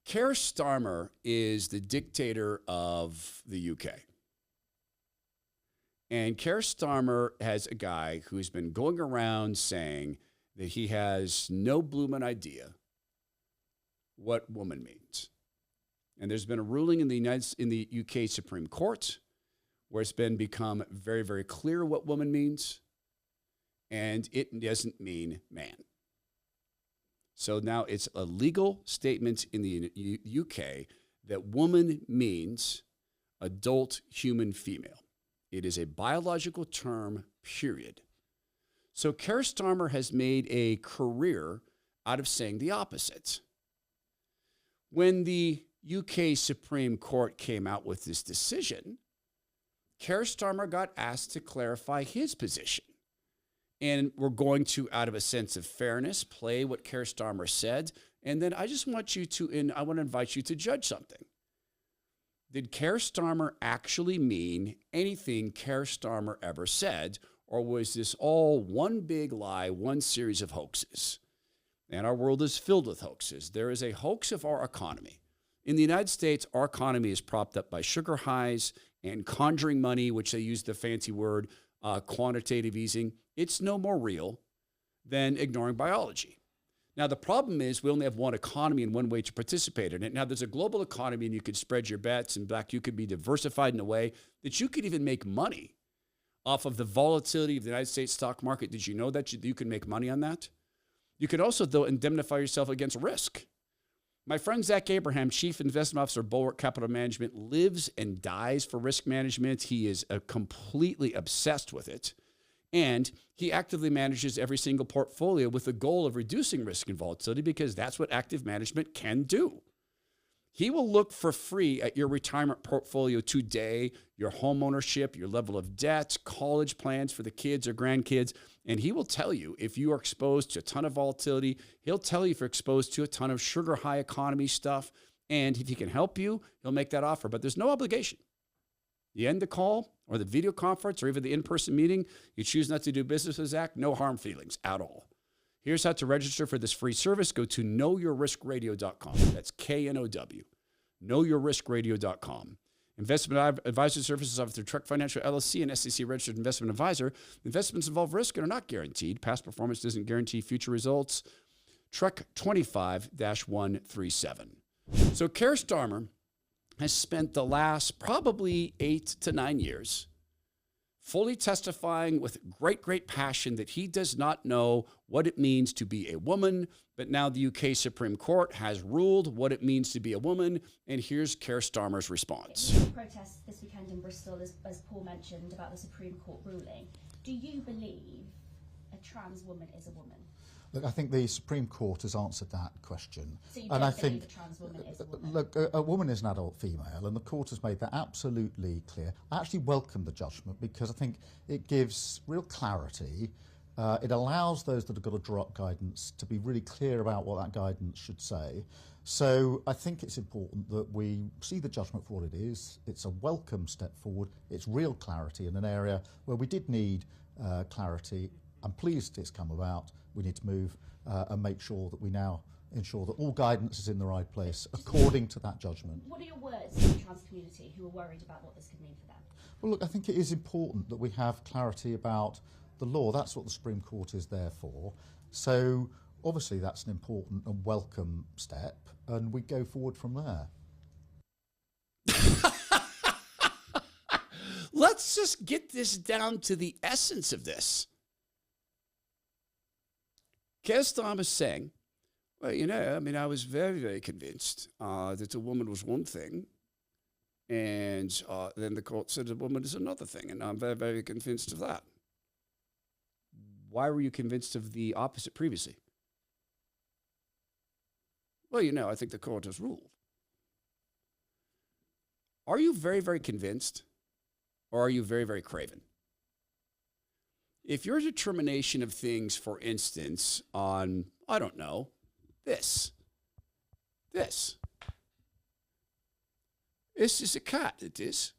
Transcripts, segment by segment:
Keir Starmer is the dictator of the UK. And Keir Starmer has a guy who's been going around saying that he has no bloomin' idea what woman means. And there's been a ruling in the UK Supreme Court where it's been become very, very clear what woman means, and it doesn't mean man. So now it's a legal statement in the UK that woman means adult human female. It is a biological term, period. So Keir Starmer has made a career out of saying the opposite. When the UK Supreme Court came out with this decision, Keir Starmer got asked to clarify his position. And we're going to, out of a sense of fairness, play what Keir Starmer said. And then I just want you to, and I want to invite you to judge something. Did Keir Starmer actually mean anything Keir Starmer ever said? Or was this all one big lie, one series of hoaxes? And our world is filled with hoaxes. There is a hoax of our economy. In the United States, our economy is propped up by sugar highs and conjuring money, which they use the fancy word, quantitative easing. It's no more real than ignoring biology. Now, the problem is we only have one economy and one way to participate in it. Now, there's a global economy, and you could spread your bets. In fact, you could be diversified in a way that you could even make money off of the volatility of the United States stock market. Did you know that you can make money on that? You could also, though, indemnify yourself against risk. My friend Zach Abraham, Chief Investment Officer, Bulwark Capital Management, lives and dies for risk management. He is completely obsessed with it. And he actively manages every single portfolio with the goal of reducing risk and volatility because that's what active management can do. He will look for free at your retirement portfolio today, your home ownership, your level of debt, college plans for the kids or grandkids, and he will tell you if you are exposed to a ton of volatility. He'll tell you if you're exposed to a ton of sugar high economy stuff, and if he can help you, he'll make that offer, but there's no obligation. You end the call or the video conference or even the in-person meeting, you choose not to do business with Zach, no harm feelings at all. Here's how to register for this free service. Go to knowyourriskradio.com. That's K-N-O-W. Knowyourriskradio.com. Investment advisory services offered through Trek Financial LLC and SEC registered investment advisor. Investments involve risk and are not guaranteed. Past performance doesn't guarantee future results. Trek 25-137. So Keir Starmer has spent the last probably 8 to 9 years fully testifying with great passion that he does not know what it means to be a woman, but now the UK Supreme Court has ruled what it means to be a woman, and here's Keir Starmer's response. Protests this weekend in Bristol, as Paul mentioned, about the Supreme Court ruling. Do you believe a trans woman is a woman? Look, I think the Supreme Court has answered that question. So you don't believe a trans woman is a woman? Look, a woman is an adult female, and the court has made that absolutely clear. I actually welcome the judgment because I think it gives real clarity. It allows those that have got to draw up guidance to be really clear about what that guidance should say. So I think it's important that we see the judgment for what it is. It's a welcome step forward. It's real clarity in an area where we did need clarity. I'm pleased it's come about. We need to move and make sure that we now ensure that all guidance is in the right place according to that judgment. What are your words to the trans community who are worried about what this could mean for them? Well, look, I think it is important that we have clarity about the law. That's what the Supreme Court is there for. So obviously that's an important and welcome step, and we go forward from there. Let's just get this down to the essence of this. Keir Starmer is saying, well, I was very convinced that a woman was one thing, and then the court said a woman is another thing, and I'm very convinced of that. Why were you convinced of the opposite previously? Well, I think the court has ruled. Are you very convinced, or are you very craven? If your determination of things, for instance, on, I don't know, this is a cat, it is.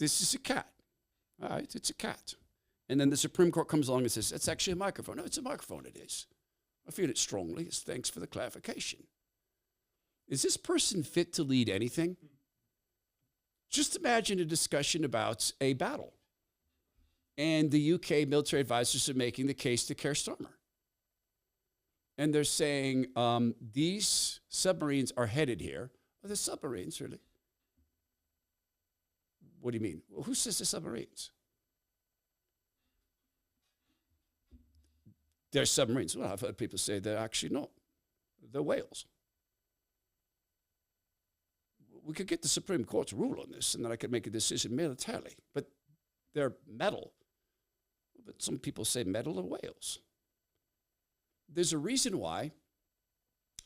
This is a cat. All right, it's a cat. And then the Supreme Court comes along and says, it's actually a microphone. No, it's a microphone, it is. I feel it strongly. Thanks for the clarification. Is this person fit to lead anything? Just imagine a discussion about a battle. And the UK military advisors are making the case to Keir Starmer. And they're saying, these submarines are headed here. Are the submarines, really? What do you mean? Well, who says they're submarines? They're submarines. Well, I've heard people say they're actually not. They're whales. We could get the Supreme Court to rule on this, and then I could make a decision militarily. But they're metal. But some people say metal are whales. There's a reason why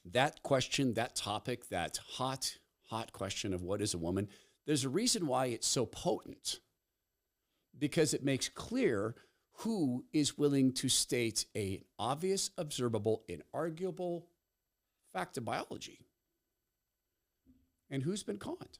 that question, that topic, that hot question of what is a woman, there's a reason why it's so potent. Because it makes clear who is willing to state an obvious, observable, inarguable fact of biology. And who's been conned.